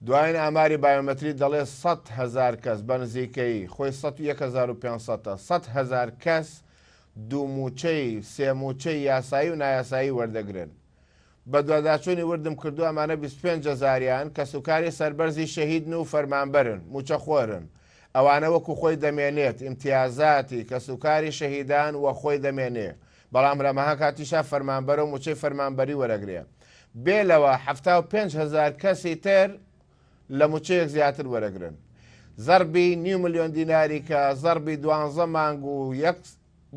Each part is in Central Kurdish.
دوایین ئاماری بایۆمەتری دەڵێ 100,000 کەس بە نزیکەی خۆی 1,500 100,000 کەس دووموچەی سێموچەی یاسایی و نایاسایی وەردەگرن. بە دوواداچوونی وردم کردو ئەمانە 25,000یان کە سوکاری سەربەرزی شەهیدن و فەرمانبەرن موچە خۆرن. ئەوانە وەکو خۆی دەمێنێت ئیمتیازاتی کە سوکاری شەهیدان وە خۆی دەمێنێ، بەڵام لەمەها کاتیشا فەرمانبەرە و موچەی فەرمانبەری وەرەگرێ. بێلەوە 75,000 کەسی تر لە موچەیەک زیاتر وەرەگرن. زەربی 9 ملیۆن دیناری کە زەربی 12 مانگ و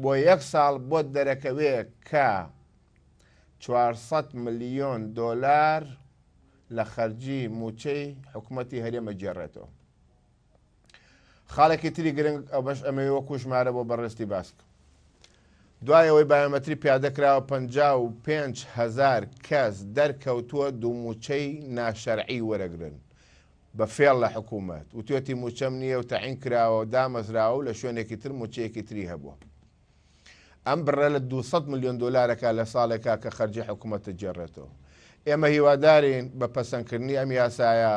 بۆ 1 ساڵ بۆ دەرەکەوێ کە 400 ملیۆن دۆلار لە خەرجی موچەی حکوومەتی هەرێمە گێڕێتەوە. خاڵێکی تری گرنگ ئەو بەش ئەمەوێ وەکو ژمارە بۆ بەڕێستی باسک. دوایەوەی بایۆمەتری پیادەکراوە 55,000 کەس دەرکەوتووە دووموچەی ناشەرعی وەرەگرن بە فێڵ لە حکوومەت و توێتی موچەم نییە و تەعین کراوە و دامەزراوە و لە شوێنێکی تر موچەیەکی تری هەبووە. ئەم بڕە لە 200 ملیۆن دۆلارەکە لە ساڵێکا کە خەرجی حکوومەتە گێڕێتەوە. ئێمە هیوادارین بە پەسەندکردنی ئەم یاسایە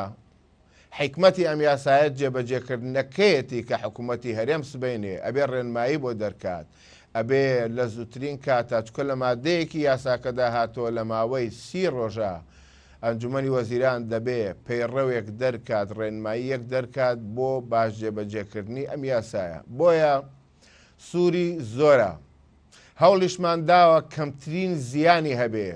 حکمەتی ئەم یاسایەت جێبەجێکردنەکەیەتی کە حکوومەتی هەرێم سبەینێ ئەبێ ڕێنمایی بۆ دەرکات، ئەبێ لە زووترین کاتە چکە لە مادەیەکی یاساکەدا هاتۆ لە ماوەی 30 ڕۆژە ئەنجومەنی وەزیران دەبێ پەیڕەوێک دەرکات ڕێنماییەک دەرکات بۆ باش جێبەجێکردنی ئەم یاسایە. بۆیە سووری زۆرە هەوڵیشمان داوە کەمترین زیانی هەبێ